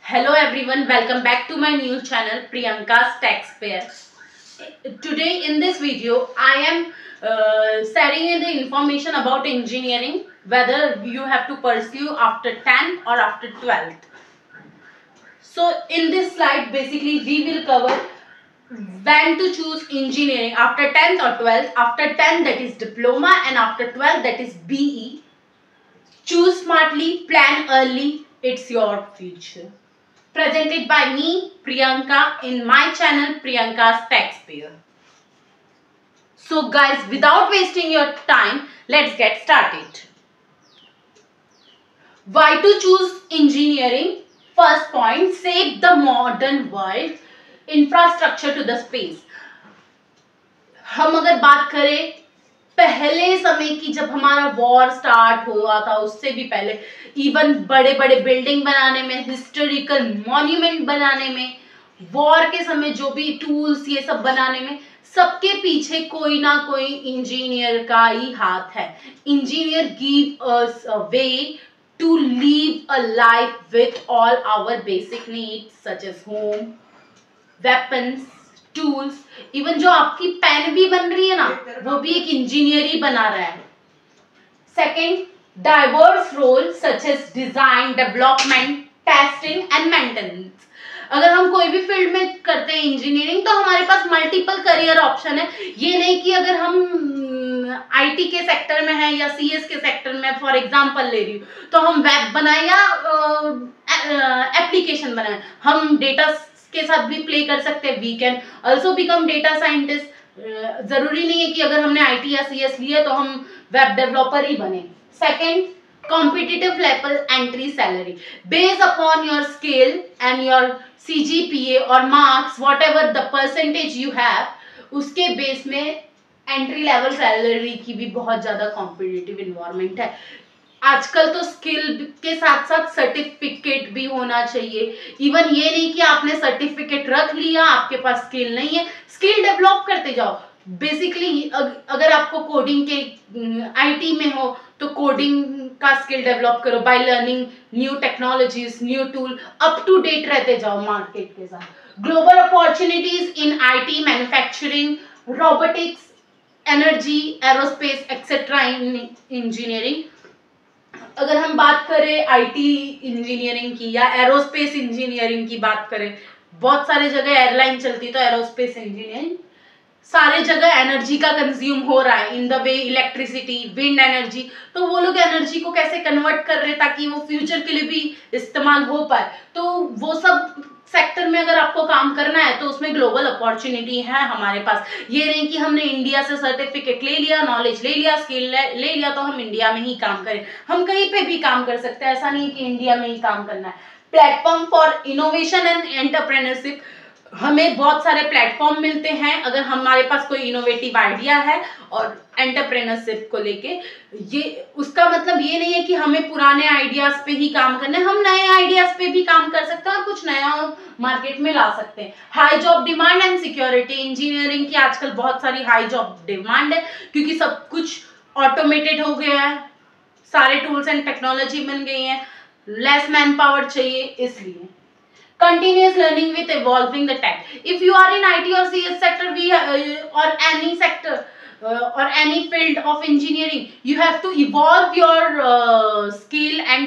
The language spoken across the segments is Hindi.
Hello everyone, welcome back to my new channel Priyanka's Taxpayer. Today in this video I am sharing you the information about engineering, whether you have to pursue after 10th or after 12th. So in this slide basically we will cover when to choose engineering after 10th or 12th. After 10th that is diploma and after 12th that is BE. Choose smartly, plan early, it's your future. Presented by me, Priyanka, in my channel Priyanka's Taxpayer. So guys, without wasting your time, let's get started. Why to choose engineering? First point, save the modern world, infrastructure to the space. हम अगर बात करें पहले समय की, जब हमारा वॉर स्टार्ट हुआ था उससे भी पहले, इवन बड़े बड़े बिल्डिंग बनाने में, हिस्टोरिकल मॉन्यूमेंट बनाने में, वॉर के समय जो भी टूल्स ये सब बनाने में, सबके पीछे कोई ना कोई इंजीनियर का ही हाथ है. Engineer give us a way to live a life with all our basic needs such as home, weapons, tools. Even जो आपकी पेन भी बन रही है ना, वो भी एक इंजीनियर ही बना रहा है. Second, diverse role such as design, development, testing and maintenance. अगर हम कोई भी फील्ड में करते हैं इंजीनियरिंग, तो हमारे पास मल्टीपल करियर ऑप्शन है. ये नहीं कि अगर हम आईटी के सेक्टर में है या सीएस के सेक्टर में, फॉर एग्जांपल ले रही हूँ, तो हम वेब बनाए या एप्लीकेशन बनाए. हम डेटा के साथ भी प्ले कर सकते हैं. We can also become data scientist. जरूरी नहीं है कि अगर हमने आईटी या सीएस लिया तो हम वेब डेवलपर ही बने. Second, competitive level entry salary based upon your skill and your CGPA or marks, whatever the percentage you have, उसके बेस में एंट्री लेवल सैलरी की भी बहुत ज्यादा कॉम्पिटिटिव इन्वायरमेंट है. आजकल तो स्किल के साथ साथ सर्टिफिकेट भी होना चाहिए. इवन ये नहीं कि आपने सर्टिफिकेट रख लिया, आपके पास स्किल नहीं है, स्किल डेवलप करते जाओ. बेसिकली अगर आपको कोडिंग के आईटी में हो तो कोडिंग का स्किल डेवलप करो by learning new technologies, new tool, up to date रहते जाओ मार्केट के साथ. Global opportunities in IT, manufacturing, robotics, energy, aerospace etcetera in engineering. अगर हम बात करें आईटी इंजीनियरिंग की या एरोस्पेस इंजीनियरिंग की बात करें, बहुत सारे जगह एयरलाइन चलती, तो एरोस्पेस इंजीनियरिंग सारे जगह एनर्जी का कंज्यूम हो रहा है in the way electricity, wind energy. तो वो लोग एनर्जी को कैसे कन्वर्ट कर रहे हैं ताकि वो फ्यूचर के लिए भी इस्तेमाल हो पाए. तो वो सब सेक्टर में अगर आपको काम करना है तो उसमें ग्लोबल अपॉर्चुनिटी है हमारे पास. ये नहीं कि हमने इंडिया से सर्टिफिकेट ले लिया, नॉलेज ले लिया, स्किल ले लिया तो हम इंडिया में ही काम करें. हम कहीं पे भी काम कर सकते हैं, ऐसा नहीं कि इंडिया में ही काम करना है. Platform for innovation and entrepreneurship. हमें बहुत सारे प्लेटफॉर्म मिलते हैं अगर हमारे पास कोई इनोवेटिव आइडिया है. और एंटरप्रेन्योरशिप को लेके ये उसका मतलब ये नहीं है कि हमें पुराने आइडियाज पे ही काम करना है. हम नए आइडियाज पे भी काम कर सकते हैं और कुछ नया मार्केट में ला सकते हैं. High job demand and security. Engineering की आजकल बहुत सारी हाई जॉब डिमांड है क्योंकि सब कुछ ऑटोमेटेड हो गया है, सारे टूल्स एंड टेक्नोलॉजी मिल गई है, लेस मैन पावर चाहिए. इसलिए continuous learning with evolving the tech. If you are in IT or CS sector, or any sector or any field of engineering, you have to evolve your skill and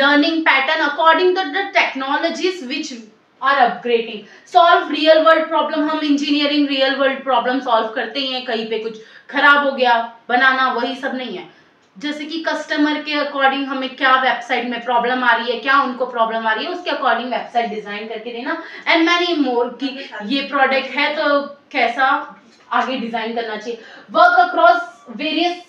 learning pattern according to the technologies which are upgrading. Solve real world problem. हम engineering real world problem solve करते ही हैं. कहीं पे कुछ खराब हो गया, बनाना वही सब नहीं है. जैसे कि कस्टमर के अकॉर्डिंग हमें क्या वेबसाइट में प्रॉब्लम आ रही है, क्या उनको प्रॉब्लम आ रही है, उसके अकॉर्डिंग वेबसाइट डिजाइन करके देना. एंड मैनी मोर कि ये प्रोडक्ट है तो कैसा आगे डिजाइन करना चाहिए. Work across various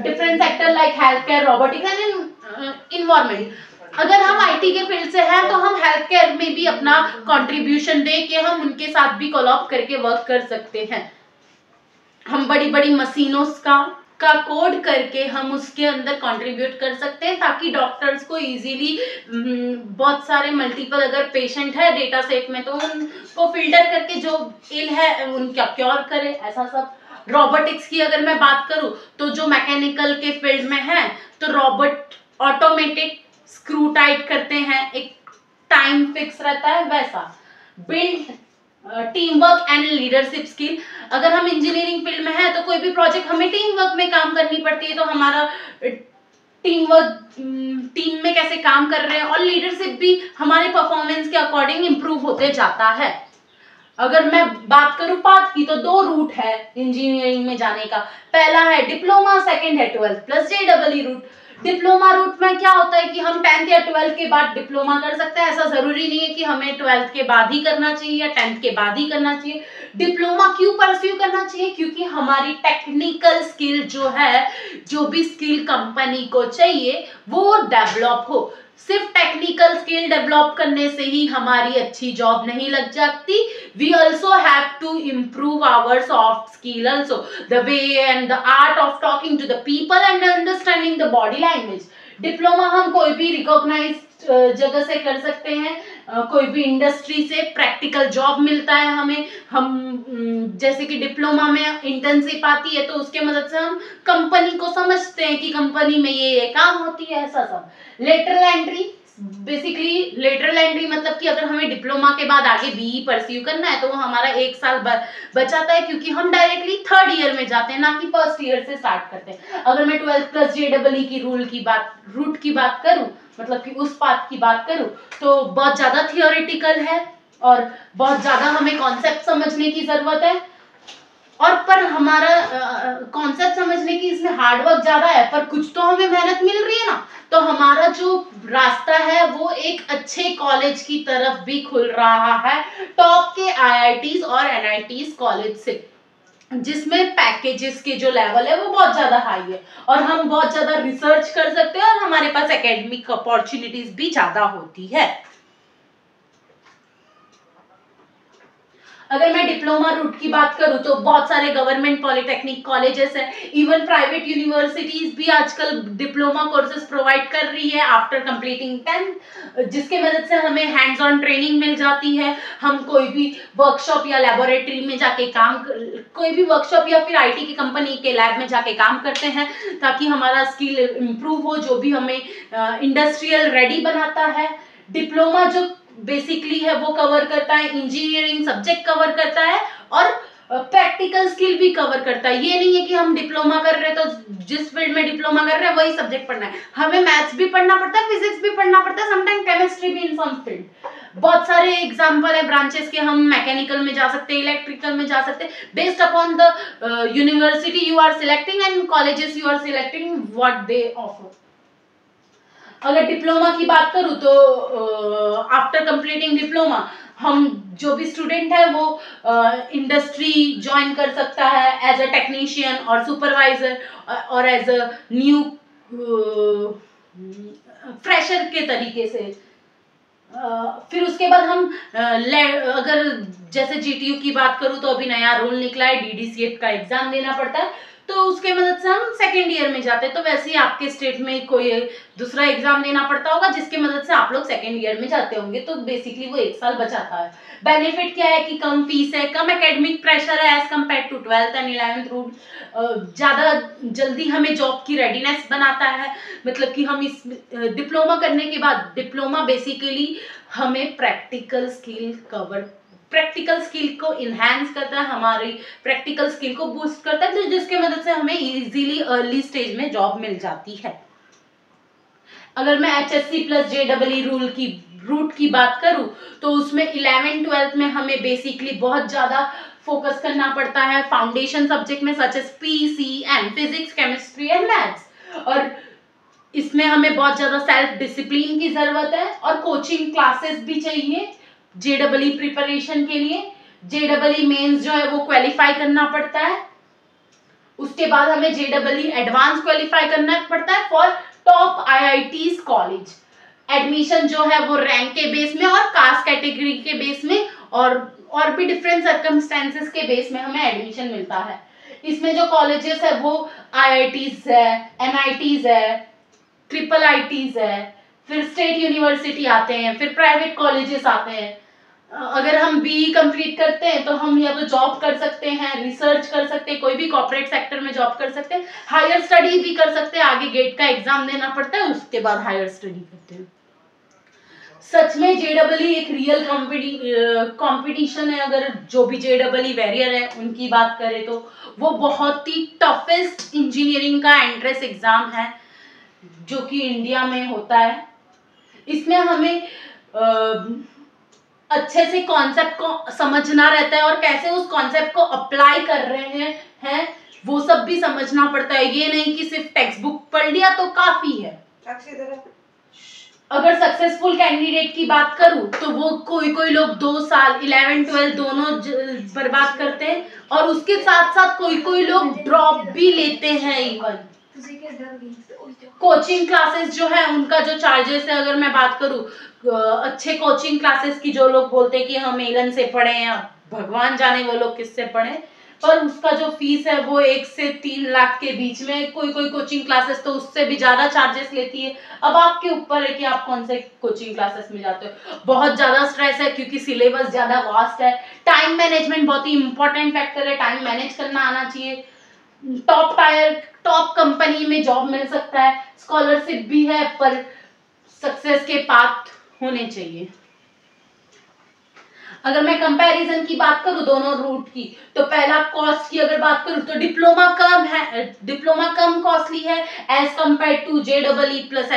different sector like health care, robotics and environment. अगर हम आईटी के फील्ड से हैं तो हम हेल्थ केयर में भी अपना कंट्रीब्यूशन दे के हम उनके साथ भी कोलैब करके वर्क कर सकते हैं. हम बड़ी बड़ी मशीनों का कोड करके हम उसके अंदर कंट्रीब्यूट कर सकते हैं ताकि डॉक्टर्स को इजीली बहुत सारे मल्टीपल अगर पेशेंट है डेटा सेट में तो उनको फिल्टर करके जो इल है उनका क्योर करे. ऐसा सब. रोबोटिक्स की अगर मैं बात करूं तो जो मैकेनिकल के फील्ड में है तो रोबोट ऑटोमेटेड स्क्रू टाइट करते हैं, एक टाइम फिक्स रहता है वैसा। Build team work and leadership skill. अगर हम इंजीनियरिंग फील्ड में है तो कोई भी प्रोजेक्ट हमें टीम वर्क में काम करनी पड़ती है, तो हमारा टीम वर्क, टीम में कैसे काम कर रहे हैं, और लीडरशिप भी हमारे परफॉर्मेंस के अकॉर्डिंग इंप्रूव होते जाता है। अगर मैं बात करूं पाथ की, तो 2 रूट है इंजीनियरिंग में जाने का। पहला है डिप्लोमा, सेकंड है 12th plus JEE route. Diploma route में क्या होता है कि हम 10th या 12th के बाद डिप्लोमा कर सकते हैं। ऐसा जरूरी नहीं है कि हमें 12th के बाद ही करना चाहिए या 10th के बाद ही करना चाहिए। डिप्लोमा क्यों परस्यू करना चाहिए? क्योंकि हमारी टेक्निकल स्किल जो है, जो भी स्किल कंपनी को चाहिए वो डेवलप हो। सिर्फ टेक्निकल स्किल डेवलप करने से ही हमारी अच्छी जॉब नहीं लग जाती। We also have to improve our soft skill also, the way and the art of talking to the people and understanding the body language. Diploma हम कोई भी रिकॉग्नाइज्ड जगह से कर सकते हैं, कोई भी इंडस्ट्री से प्रैक्टिकल जॉब मिलता है हमें। हम जैसे कि डिप्लोमा में इंटर्नशिप आती है, तो उसके मदद से हम कंपनी को समझते हैं कि कंपनी में ये काम होती है, ऐसा सब। Lateral entry, basically lateral entry मतलब कि अगर हमें डिप्लोमा के बाद आगे BE परस्यू करना है तो वो हमारा 1 साल बचाता है, क्योंकि हम डायरेक्टली 3rd ईयर में जाते हैं, ना कि 1st ईयर से स्टार्ट करते हैं। अगर मैं 12th प्लस JEE की रूट की बात करूं, मतलब कि उस पाथ की बात करूं, तो बहुत ज्यादा थियोरिटिकल है और बहुत ज्यादा हमें कॉन्सेप्ट समझने की जरूरत है। और पर हमारा कॉन्सेप्ट समझने की इसमें हार्डवर्क ज्यादा है, पर कुछ तो हमें मेहनत मिल रही है ना। तो हमारा जो रास्ता है वो एक अच्छे कॉलेज की तरफ भी खुल रहा है, टॉप के IITs और NITs कॉलेज से, जिसमें पैकेजेस के जो लेवल है वो बहुत ज्यादा हाई है और हम बहुत ज्यादा रिसर्च कर सकते हैं और हमारे पास एकेडमिक अपॉर्चुनिटीज भी ज्यादा होती है। अगर मैं डिप्लोमा रूट की बात करूं तो बहुत सारे गवर्नमेंट पॉलिटेक्निक कॉलेजेस हैं, इवन प्राइवेट यूनिवर्सिटीज भी आजकल डिप्लोमा कोर्सेज प्रोवाइड कर रही है आफ्टर कंप्लीटिंग 10th, जिसके मदद से हमें हैंड्स ऑन ट्रेनिंग मिल जाती है। हम कोई भी वर्कशॉप या लेबोरेटरी में जाके कोई भी वर्कशॉप या फिर IT की कंपनी के लैब में जाके काम करते हैं, ताकि हमारा स्किल इम्प्रूव हो, जो भी हमें इंडस्ट्रियल रेडी बनाता है। डिप्लोमा जो बेसिकली है वो कवर करता है इंजीनियरिंग सब्जेक्ट कवर करता है और प्रैक्टिकल स्किल भी कवर करता है। ये नहीं है कि हम डिप्लोमा कर रहे हैं तो जिस फील्ड में डिप्लोमा कर रहे हैं वही सब्जेक्ट पढ़ना है, हमें मैथ्स भी पढ़ना पड़ता है, फिजिक्स भी पढ़ना पड़ता है, समटाइम केमिस्ट्री भी इन सम फील्ड। बहुत सारे एग्जांपल है ब्रांचेस के, हम मैकेनिकल में जा सकते हैं, इलेक्ट्रिकल में जा सकते हैं, based upon the university you are selecting and colleges you are selecting what they offer. अगर डिप्लोमा की बात करूं तो आफ्टर कंप्लीटिंग डिप्लोमा हम जो भी स्टूडेंट है वो इंडस्ट्री ज्वाइन कर सकता है एज अ टेक्नीशियन और सुपरवाइजर और एज अ न्यू फ्रेशर के तरीके से। फिर उसके बाद हम अगर जैसे GTU की बात करूं तो अभी नया रूल निकला है, DDCET का एग्जाम देना पड़ता है, तो उसके मदद से हम 2nd ईयर में जाते हैं। तो वैसे ही आपके स्टेट में कोई दूसरा एग्जाम देना पड़ता होगा जिसके मदद से आप लोग 2nd ईयर में जाते होंगे, तो बेसिकली वो 1 साल बचाता है। बेनिफिट क्या है कि कम फीस है, कम एकेडमिक प्रेशर है as compare to 12th and 11th route, ज्यादा जल्दी हमें जॉब की रेडीनेस बनाता है। मतलब कि हम इस डिप्लोमा करने के बाद, डिप्लोमा बेसिकली हमें प्रैक्टिकल स्किल को इनहैंस करता है, हमारी प्रैक्टिकल स्किल को बूस्ट करता है, जिसके मदद से हमें इजीली अर्ली स्टेज में जॉब मिल जाती है। अगर मैं HSC प्लस JEE रूट की बात करूं तो उसमें 11th 12th में हमें बेसिकली बहुत ज्यादा फोकस करना पड़ता है फाउंडेशन सब्जेक्ट में, such as PCM, physics, chemistry and maths, और इसमें हमें बहुत ज्यादा सेल्फ डिसिप्लिन की जरूरत है और कोचिंग क्लासेस भी चाहिए JEE प्रिपरेशन के लिए। JEE मेंस जो है वो क्वालिफाई करना पड़ता है, उसके बाद हमें JEE एडवांस क्वालिफाई करना पड़ता है for top IITs college. Admission जो है वो रैंक के बेस में और कास्ट कैटेगरी के बेस में और भी डिफरेंट सर्कमस्टेंसेस के बेस में हमें एडमिशन मिलता है। इसमें जो कॉलेजेस है वो IITs है, NITs है, IIITs है, फिर स्टेट यूनिवर्सिटी आते हैं, फिर प्राइवेट कॉलेजेस आते हैं। अगर हम BE कंप्लीट करते हैं तो हम या तो जॉब कर सकते हैं, रिसर्च कर सकते हैं, कोई भी कॉर्पोरेट सेक्टर में जॉब कर सकते हैं, हायर स्टडी भी कर सकते हैं, आगे गेट का एग्जाम देना पड़ता है, उसके बाद हायर स्टडी करते हैं। सच में JEE एक रियल कंपटीशन है। अगर जो भी JEE वैरियर है उनकी बात करें तो वो बहुत ही टफेस्ट इंजीनियरिंग का एंट्रेंस एग्जाम है जो कि इंडिया में होता है। इसमें हमें अच्छे से कॉन्सेप्ट को समझना रहता है और कैसे उस कॉन्सेप्ट को अप्लाई कर रहे हैं वो सब भी समझना पड़ता है। ये नहीं कि सिर्फ टेक्स्ट बुक पढ़ लिया तो काफी है। अगर सक्सेसफुल कैंडिडेट की बात करूं तो वो कोई लोग 2 साल 11-12 दोनों बर्बाद करते हैं और उसके साथ साथ कोई लोग ड्रॉप भी लेते हैं। इवन कोचिंग क्लासेस जो है उनका जो चार्जेस है, अगर मैं बात करूं अच्छे कोचिंग क्लासेस की, जो लोग बोलते हैं कि हम एलन से पढ़े या भगवान जाने वो लोग किससे पढ़े, पर उसका जो फीस है वो 1 से 3 लाख के बीच में। कोई कोचिंग क्लासेस तो उससे भी ज्यादा चार्जेस लेती है। अब आपके ऊपर है कि आप कौन से कोचिंग क्लासेस में जाते हो। बहुत ज्यादा स्ट्रेस है क्योंकि सिलेबस ज्यादा वास्ट है। टाइम मैनेजमेंट बहुत ही इंपॉर्टेंट फैक्टर है, टाइम मैनेज करना आना चाहिए। टॉप कंपनी में जॉब मिल सकता है, स्कॉलरशिप भी है, पर सक्सेस के पाथ होने चाहिए। अगर मैं कंपैरिजन की बात करूं दोनों रूट की, तो पहला कॉस्ट की अगर बात करूं तो डिप्लोमा कम कॉस्टली है as compare to JEE plus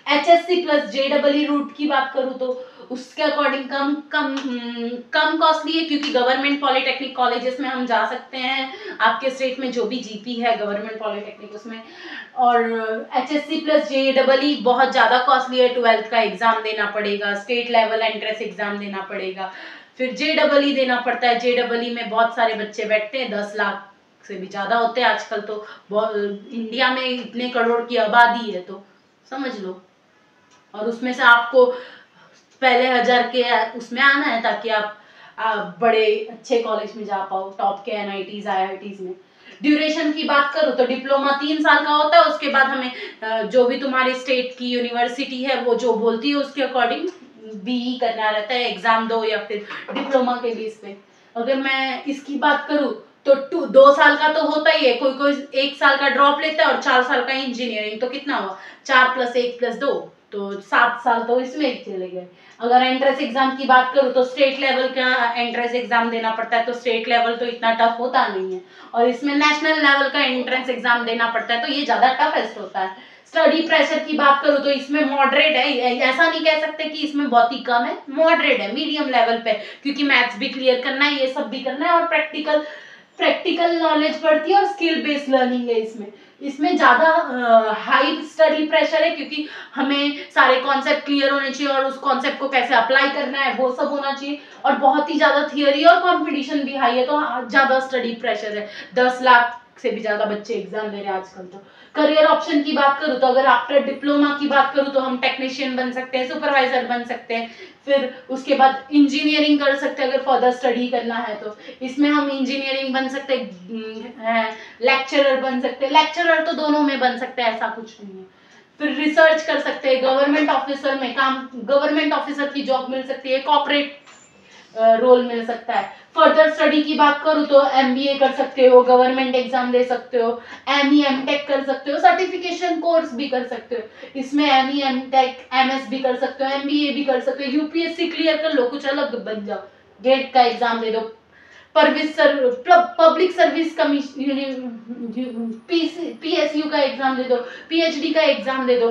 HSC plus JEE route की बात करूं तो उसके अकॉर्डिंग कम कॉस्टली है, क्योंकि गवर्नमेंट पॉलिटेक्निक कॉलेजेस में हम जा सकते हैं। आपके स्टेट में जो भी GP है गवर्नमेंट पॉलिटेक्निक उसमें। और HSC प्लस JEE बहुत ज़्यादा कॉस्टली है। 12th का एग्जाम देना पड़ेगा, स्टेट लेवल एंट्रेंस एग्जाम देना पड़ेगा, फिर JEE देना पड़ता है। JEE में बहुत सारे बच्चे बैठते हैं, 10 लाख से भी ज़्यादा होते हैं आजकल तो। इंडिया में इतने करोड़ की आबादी है तो समझ लो। और उसमें से आपको पहले 1000 के उसमें आना है ताकि आप बड़े अच्छे कॉलेज में जा पाओ, टॉप के NITs IITs में। ड्यूरेशन की बात करूँ तो डिप्लोमा 3 साल का होता है। उसके बाद हमें जो भी तुम्हारी स्टेट की यूनिवर्सिटी है वो जो बोलती है उसके अकॉर्डिंग BE करना रहता है, एग्जाम दो या फिर डिप्लोमा के बेस पे। अगर मैं इसकी बात करूँ तो 2 साल का तो होता ही है, कोई 1 साल का ड्रॉप लेता है और 4 साल का इंजीनियरिंग, तो कितना हुआ 4 + 1 + 2 तो 7 साल तो इसमें चले गए। अगर एंट्रेंस एग्जाम की बात करूँ तो स्टेट लेवल का एंट्रेंस एग्जाम देना पड़ता है, तो स्टेट लेवल तो इतना टफ होता नहीं है, और इसमें नेशनल लेवल का एंट्रेंस एग्जाम देना पड़ता है, तो ये ज्यादा टफेस्ट होता है। स्टडी प्रेशर की बात करूँ तो इसमें मॉडरेट है, ऐसा नहीं कह सकते कि इसमें बहुत ही कम है, मॉडरेट है, मीडियम लेवल पे, क्योंकि मैथ्स भी क्लियर करना है, ये सब भी करना है, और प्रैक्टिकल नॉलेज पड़ती है और स्किल बेस्ड लर्निंग है। इसमें ज्यादा हाई स्टडी प्रेशर है, क्योंकि हमें सारे कॉन्सेप्ट क्लियर होने चाहिए और उस कॉन्सेप्ट को कैसे अप्लाई करना है वो सब होना चाहिए, और बहुत ही ज्यादा थियरी और कंपटीशन भी हाई है, तो ज्यादा स्टडी प्रेशर है। 10 लाख से भी ज्यादा बच्चे एग्जाम दे रहे हैं आजकल। तो करियर ऑप्शन की बात करूँ तो अगर आफ्टर डिप्लोमा की बात करूँ तो हम टेक्नीशियन बन सकते हैं, सुपरवाइजर बन सकते हैं, फिर उसके बाद इंजीनियरिंग कर सकते हैं अगर फर्दर स्टडी करना है तो। इसमें हम इंजीनियरिंग बन सकते हैं, लेक्चरर बन सकते हैं, लेक्चरर तो दोनों में बन सकते हैं, ऐसा कुछ नहीं है। फिर रिसर्च कर सकते हैं, गवर्नमेंट ऑफिसर की जॉब मिल सकती है, कॉर्पोरेट रोल मिल सकता है। फर्दर स्टडी की बात करूँ तो MBA कर सकते हो, गवर्नमेंट एग्जाम दे सकते हो, ME MTech कर सकते हो, सर्टिफिकेशन कोर्स भी कर सकते हो। इसमें ME MTech MS भी कर सकते हो, MBA भी कर सकते हो, UPSC क्लियर कर लो, कुछ अलग बन जाओ, गेट का एग्जाम दे दो, पब्लिक सर्विस कमीशन PSU का एग्जाम दे दो, PhD का एग्जाम दे दो,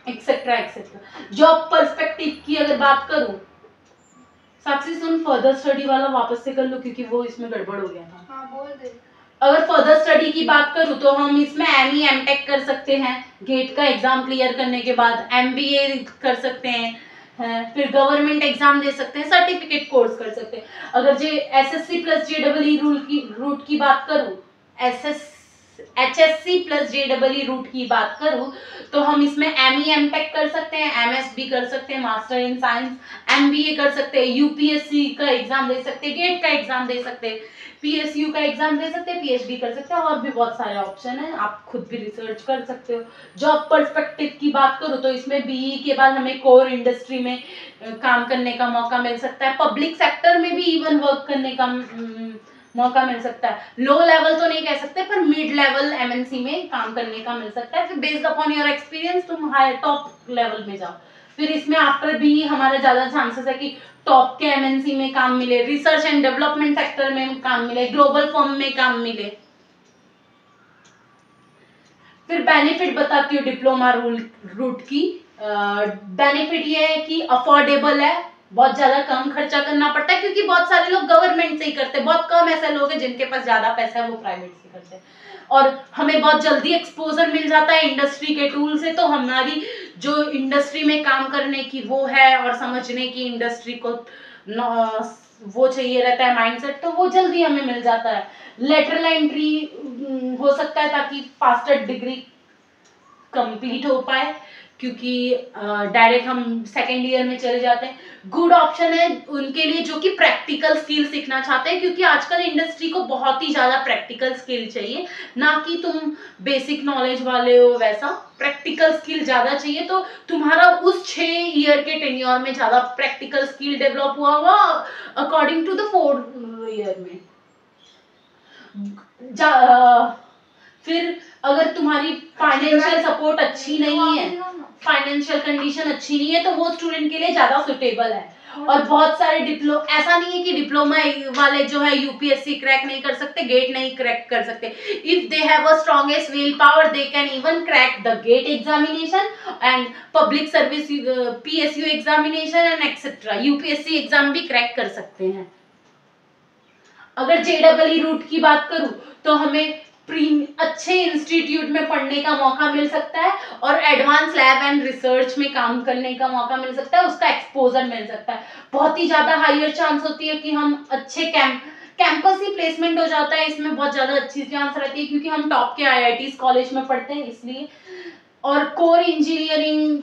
एक्सेट्रा एक्सेट्रा। जॉब पर्सपेक्टिव की अगर बात करूँ, साक्षी सुन, फर्दर स्टडी वाला वापस से कर लो क्योंकि वो इसमें गड़बड़ हो गया था। हाँ, बोल दे। अगर फर्दर स्टडी की बात करूँ तो हम इसमें ME MTech कर सकते हैं, गेट का एग्जाम क्लियर करने के बाद MBA कर सकते हैं, फिर गवर्नमेंट एग्जाम दे सकते हैं, सर्टिफिकेट कोर्स कर सकते हैं। अगर SSC प्लस JEE रूट की बात करूँ, HSC प्लस JEE रूट की बात करूँ तो हम इसमें ME MTech कर सकते हैं, MS भी कर सकते हैं, मास्टर इन साइंस, MBA कर सकते हैं, UPSC का एग्जाम दे सकते हैं, गेट का एग्जाम दे सकते हैं, PSU का एग्जाम दे सकते हैं, PhD कर सकते हैं, और भी बहुत सारे ऑप्शन है, आप खुद भी रिसर्च कर सकते हो। जॉब पर्सपेक्टिव की बात करूँ तो इसमें BE के बाद हमें कोर इंडस्ट्री में काम करने का मौका मिल सकता है, पब्लिक सेक्टर में भी इवन वर्क करने का मौका मिल सकता है। लो लेवल तो नहीं कह सकते, पर मिड लेवल MNC में काम करने का मिल सकता है, फिर बेस्ड अपॉन योर एक्सपीरियंस तुम हाई टॉप लेवल में जाओ। फिर इसमें आफ्टर भी हमारा ज्यादा चांसेस है कि टॉप के एमएनसी में काम मिले, रिसर्च एंड डेवलपमेंट सेक्टर में काम मिले, ग्लोबल फर्म में काम मिले। फिर बेनिफिट बताती हूँ डिप्लोमा रूट की। बेनिफिट ये है कि अफोर्डेबल है, बहुत ज्यादा कम खर्चा करना पड़ता है, क्योंकि बहुत सारे लोग गवर्नमेंट से ही करते हैं, बहुत कम ऐसे लोग हैं जिनके पास ज्यादा पैसा है वो प्राइवेट से करते हैं। और हमें बहुत जल्दी एक्सपोजर मिल जाता है इंडस्ट्री के टूल से, तो हमारी जो इंडस्ट्री में काम करने की वो है और समझने की इंडस्ट्री को वो चाहिए रहता है माइंडसेट, तो वो जल्दी हमें मिल जाता है। लेटरल एंट्री हो सकता है ताकि फास्टर डिग्री कंप्लीट हो पाए, क्योंकि डायरेक्ट हम सेकेंड ईयर में चले जाते हैं। गुड ऑप्शन है उनके लिए जो कि प्रैक्टिकल स्किल सीखना चाहते हैं, क्योंकि आजकल इंडस्ट्री को बहुत ही ज्यादा प्रैक्टिकल स्किल चाहिए, ना कि तुम बेसिक नॉलेज वाले हो, वैसा प्रैक्टिकल स्किल ज्यादा चाहिए। तो तुम्हारा उस 6 ईयर के टेन्योर में ज्यादा प्रैक्टिकल स्किल डेवलप हुआ हुआ अकॉर्डिंग टू द 4 ईयर में। फिर अगर तुम्हारी फाइनेंशियल सपोर्ट अच्छी नहीं है, फाइनेंशियल कंडीशन अच्छी नहीं है, तो वो स्टूडेंट के लिए ज्यादा सुटेबल है। और बहुत सारे ऐसा नहीं है कि डिप्लोमा वाले जो है यूपीएससी क्रैक नहीं कर सकते, गेट नहीं क्रैक कर सकते। If they have a strongest will power they can even crack the GATE examination and public service PSU examination and etcetera, UPSC exam भी क्रैक कर सकते हैं। अगर जेडबलई रूट की बात करूं तो हमें अच्छे इंस्टीट्यूट में पढ़ने का मौका मिल सकता है और एडवांस लैब एंड रिसर्च में काम करने का मौका मिल सकता है, उसका एक्सपोजर मिल सकता है। बहुत ही ज्यादा हायर चांस होती है कि हम अच्छे कैंपस ही प्लेसमेंट हो जाता है, इसमें बहुत ज्यादा अच्छी चांस रहती है क्योंकि हम टॉप के आईआईटीज कॉलेज में पढ़ते हैं इसलिए। और कोर इंजीनियरिंग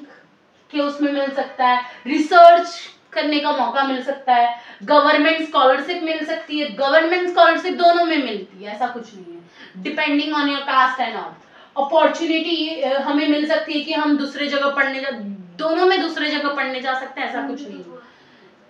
के उसमें मिल सकता है, रिसर्च करने का मौका मिल सकता है, गवर्नमेंट स्कॉलरशिप मिल सकती है। गवर्नमेंट स्कॉलरशिप दोनों में मिलती है, ऐसा कुछ नहीं है, depending on your cast and all. Opportunity हमें मिल सकती है कि हम दूसरे जगह दोनों में दूसरे जगह पढ़ने जा सकते हैं, ऐसा कुछ नहीं है।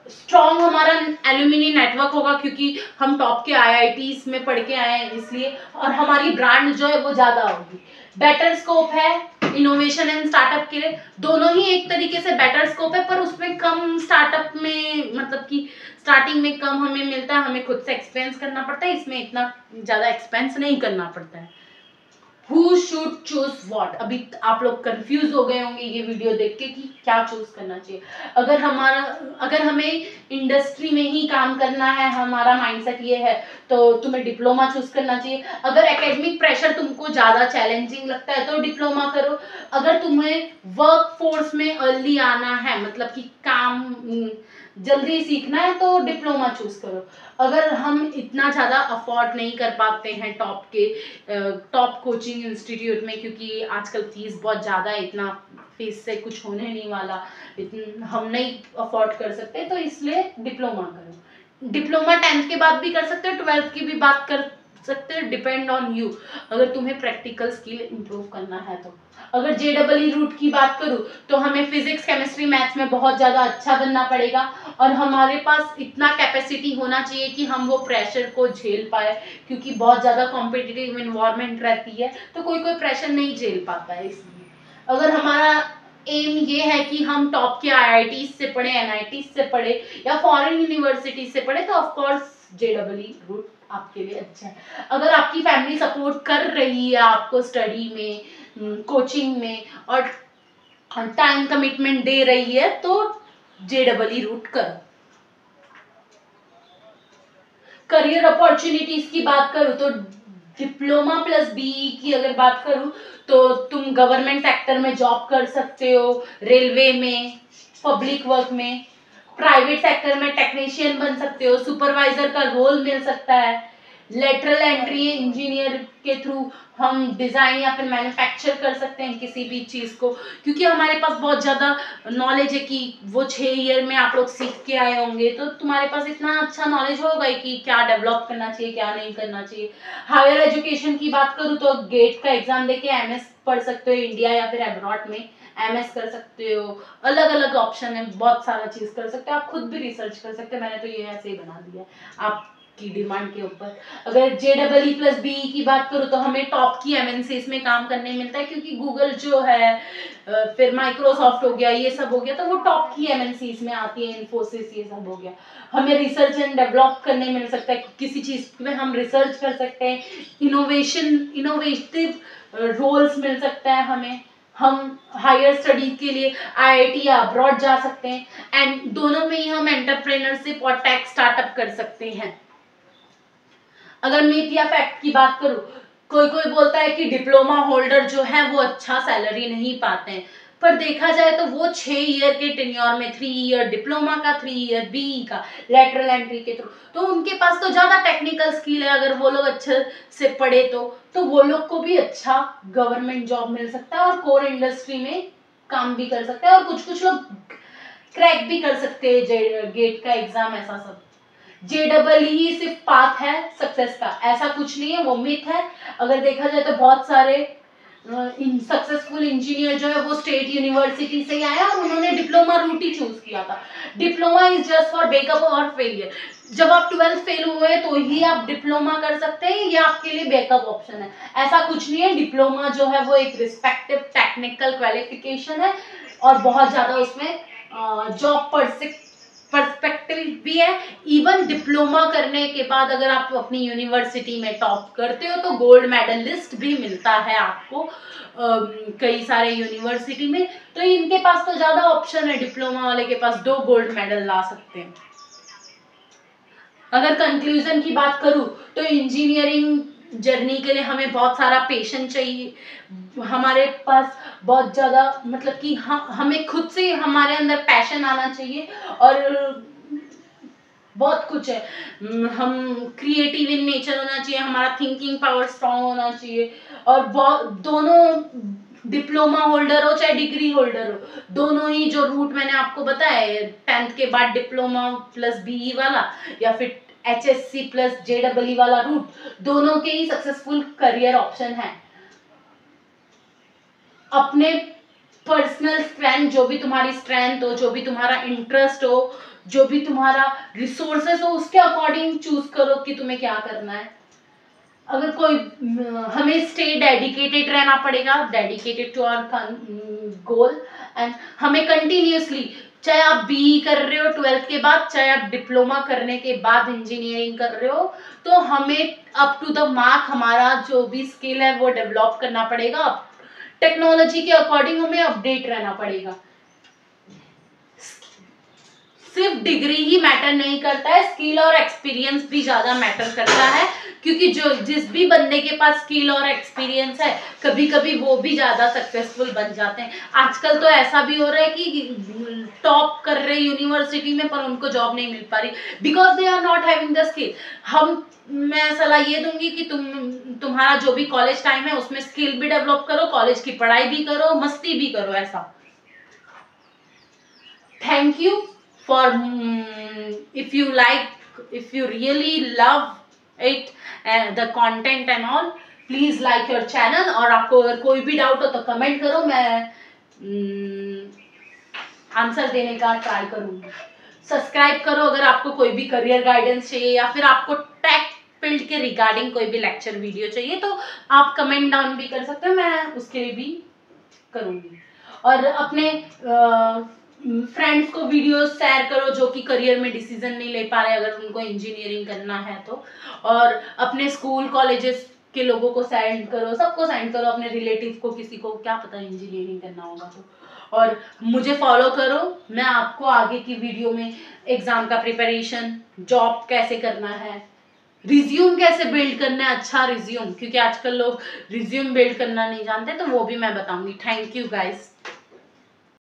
स्ट्रॉन्ग हमारा एल्यूमिनी नेटवर्क होगा क्योंकि हम टॉप के आईआईटीज में पढ़ के आए हैं इसलिए, और हमारी ब्रांड जो है वो ज्यादा होगी। बेटर स्कोप है इनोवेशन एंड स्टार्टअप के लिए, दोनों ही एक तरीके से बेटर स्कोप है, पर उसमें कम स्टार्टअप में मतलब कि स्टार्टिंग में कम हमें मिलता है, हमें खुद से एक्सपेंस करना पड़ता है, इसमें इतना ज्यादा एक्सपेंस नहीं करना पड़ता है। Who should choose what? अभी आप लोग कंफ्यूज हो गए होंगे ये वीडियो देख के कि क्या चूज करना चाहिए। अगर हमें इंडस्ट्री में ही काम करना है, हमारा माइंडसेट ये है, तो तुम्हें डिप्लोमा चूज करना चाहिए। अगर एकेडमिक प्रेशर तुमको ज्यादा चैलेंजिंग लगता है तो डिप्लोमा करो। अगर तुम्हें वर्क फोर्स में अर्ली आना है, मतलब कि काम जल्दी सीखना है, तो डिप्लोमा चूज करो। अगर हम इतना ज़्यादा अफोर्ड नहीं कर पाते हैं टॉप कोचिंग इंस्टीट्यूट में, क्योंकि आजकल फीस बहुत ज़्यादा है, इतना फीस से कुछ होने नहीं वाला, हम नहीं अफोर्ड कर सकते, तो इसलिए डिप्लोमा करो। डिप्लोमा 10th के बाद भी कर सकते हो, 12th की भी बात कर सकते हो, डिपेंड ऑन यू, अगर तुम्हें प्रैक्टिकल स्किल इंप्रूव करना है तो। अगर जेडबलई रूट की बात करूँ तो हमें फिजिक्स केमिस्ट्री मैथ्स में बहुत ज़्यादा अच्छा बनना पड़ेगा और हमारे पास इतना कैपेसिटी होना चाहिए कि हम वो प्रेशर को झेल पाए, क्योंकि बहुत ज़्यादा कॉम्पिटिटिव इन्वायरमेंट रहती है, तो कोई प्रेशर नहीं झेल पाता है। इसलिए अगर हमारा एम ये है कि हम टॉप के आईआईटी से पढ़े, एनआईटी से पढ़े या फॉरेन यूनिवर्सिटी से पढ़े, तो ऑफकोर्स जेडबलई रूट आपके लिए अच्छा है। अगर आपकी फैमिली सपोर्ट कर रही है आपको स्टडी में, कोचिंग में और टाइम कमिटमेंट दे रही है, तो जेडबलई रूट करो। करियर अपॉर्चुनिटीज की बात करूँ तो डिप्लोमा प्लस बीई की अगर बात करूँ तो तुम गवर्नमेंट सेक्टर में जॉब कर सकते हो, रेलवे में, पब्लिक वर्क में, प्राइवेट सेक्टर में टेक्नीशियन बन सकते हो, सुपरवाइजर का रोल मिल सकता है। लेटरल एंट्री इंजीनियर के थ्रू हम डिजाइन या फिर मैन्युफैक्चर कर सकते हैं किसी भी चीज को, क्योंकि हमारे पास बहुत ज्यादा नॉलेज है कि वो 6 ईयर में आप लोग सीख के आए होंगे, तो तुम्हारे पास इतना अच्छा नॉलेज होगा कि क्या डेवलप करना चाहिए क्या नहीं करना चाहिए। हायर एजुकेशन की बात करूँ तो गेट का एग्जाम देके एमएस पढ़ सकते हो इंडिया या फिर अब्रॉड में, एमएस कर सकते हो, अलग अलग ऑप्शन है, बहुत सारा चीज कर सकते हो, आप खुद भी रिसर्च कर सकते हो, मैंने तो ये ऐसे ही बना दिया। आप की डिमांड के ऊपर। अगर JEE+BE की बात करूँ तो हमें टॉप की MNCs में काम करने मिलता है, क्योंकि गूगल जो है, फिर माइक्रोसॉफ्ट हो गया, ये सब हो गया, तो वो टॉप की MNCs में आती है, इन्फोसिस, ये सब हो गया। हमें रिसर्च एंड डेवलप करने मिल सकता है, किसी चीज में हम रिसर्च कर सकते हैं, इनोवेटिव रोल्स मिल सकता है हमें, हम हायर स्टडी के लिए IIT या अब्रॉड जा सकते हैं, एंड दोनों में ही हम एंटरप्रेन्योरशिप और टेक स्टार्टअप कर सकते हैं। अगर मिथ या फैक्ट की बात करूं, कोई कोई बोलता है कि डिप्लोमा होल्डर जो है वो अच्छा सैलरी नहीं पाते हैं, पर देखा जाए तो वो 6 ईयर के टेन्योर में 3 ईयर डिप्लोमा का, 3 ईयर BE का लेटरल एंट्री के थ्रू, तो उनके पास तो ज्यादा टेक्निकल स्किल है। अगर वो लोग अच्छे से पढ़े तो वो लोग को भी अच्छा गवर्नमेंट जॉब मिल सकता है और कोर इंडस्ट्री में काम भी कर सकते हैं, और कुछ कुछ लोग क्रैक भी कर सकते हैं गेट का एग्जाम, ऐसा सब। JEE सिर्फ पाथ है सक्सेस का, ऐसा कुछ नहीं है, वो मिथ है। अगर देखा जाए तो बहुत सारे सक्सेसफुल इंजीनियर जो है वो स्टेट यूनिवर्सिटी से ही आए और उन्होंने डिप्लोमा रूट ही चूज किया था। Diploma is just for backup और फेलियर। जब आप 12th फेल हुए तो ही आप डिप्लोमा कर सकते हैं, ये आपके लिए बैकअप ऑप्शन है, ऐसा कुछ नहीं है। डिप्लोमा जो है वो एक रिस्पेक्टिव टेक्निकल क्वालिफिकेशन है और बहुत ज्यादा उसमें जॉब पर्सपेक्टिव भी है। इवन डिप्लोमा करने के बाद अगर आप अपनी यूनिवर्सिटी में टॉप करते हो तो गोल्ड मेडलिस्ट भी मिलता है आपको कई सारे यूनिवर्सिटी में, तो इनके पास तो ज्यादा ऑप्शन है, डिप्लोमा वाले के पास 2 गोल्ड मेडल ला सकते हैं। अगर कंक्लूजन की बात करूं तो इंजीनियरिंग जर्नी के लिए हमें बहुत सारा पेशेंस चाहिए, हमारे पास बहुत ज्यादा मतलब कि हमें खुद से हमारे अंदर पैशन आना चाहिए, और बहुत कुछ है। हम क्रिएटिव इन नेचर होना चाहिए, हमारा थिंकिंग पावर स्ट्रांग होना चाहिए, और दोनों डिप्लोमा होल्डर हो चाहे डिग्री होल्डर हो, दोनों ही जो रूट मैंने आपको बताया है 10th के बाद डिप्लोमा प्लस BE वाला या फिर HSC प्लस JEE वाला रूट, दोनों के ही सक्सेसफुल करियर ऑप्शन है। अपने पर्सनल स्ट्रेंथ, जो भी तुम्हारी स्ट्रेंथ हो, जो भी तुम्हारा इंटरेस्ट हो, जो भी तुम्हारा रिसोर्सेस हो, उसके अकॉर्डिंग चूज करो कि तुम्हें क्या करना है। अगर कोई हमें स्टे डेडिकेटेड रहना पड़ेगा, dedicated to our goal, and हमें कंटिन्यूसली, चाहे आप BE कर रहे हो 12th के बाद, चाहे आप डिप्लोमा करने के बाद इंजीनियरिंग कर रहे हो, तो हमें अप टू द मार्क हमारा जो भी स्किल है वो डेवलप करना पड़ेगा। टेक्नोलॉजी के अकॉर्डिंग हमें अपडेट रहना पड़ेगा। सिर्फ डिग्री ही मैटर नहीं करता है, स्किल और एक्सपीरियंस भी ज्यादा मैटर करता है, क्योंकि जिस भी बंदे के पास स्किल और एक्सपीरियंस है कभी कभी वो भी ज्यादा सक्सेसफुल बन जाते हैं। आजकल तो ऐसा भी हो रहा है कि टॉप कर रहे यूनिवर्सिटी में पर उनको जॉब नहीं मिल पा रही, because they are not having the skill. मैं सलाह ये दूंगी कि तुम्हारा जो भी कॉलेज टाइम है उसमें स्किल भी डेवलप करो, कॉलेज की पढ़ाई भी करो, मस्ती भी करो, ऐसा। Thank you for if you really love it and the content and all, please like your channel, और आपको अगर कोई भी डाउट हो तो कमेंट करो, मैं आंसर देने का ट्राई करूंगी। सब्सक्राइब करो अगर आपको कोई भी करियर गाइडेंस चाहिए या फिर आपको टेक फील्ड के रिगार्डिंग कोई भी लेक्चर वीडियो चाहिए तो आप कमेंट डाउन भी कर सकते हो, मैं उसके लिए भी करूंगी। और अपने फ्रेंड्स को वीडियो शेयर करो जो कि करियर में डिसीजन नहीं ले पा रहे, अगर उनको इंजीनियरिंग करना है तो, और अपने स्कूल कॉलेजेस के लोगों को सेंड करो, सबको सेंड करो, अपने रिलेटिव को, किसी को क्या पता इंजीनियरिंग करना होगा तो। और मुझे फॉलो करो, मैं आपको आगे की वीडियो में एग्जाम का प्रिपरेशन, जॉब कैसे करना है, रिज्यूम कैसे बिल्ड करना है, अच्छा रिज्यूम, क्योंकि आजकल लोग रिज्यूम बिल्ड करना नहीं जानते, तो वो भी मैं बताऊंगी। Thank you guys.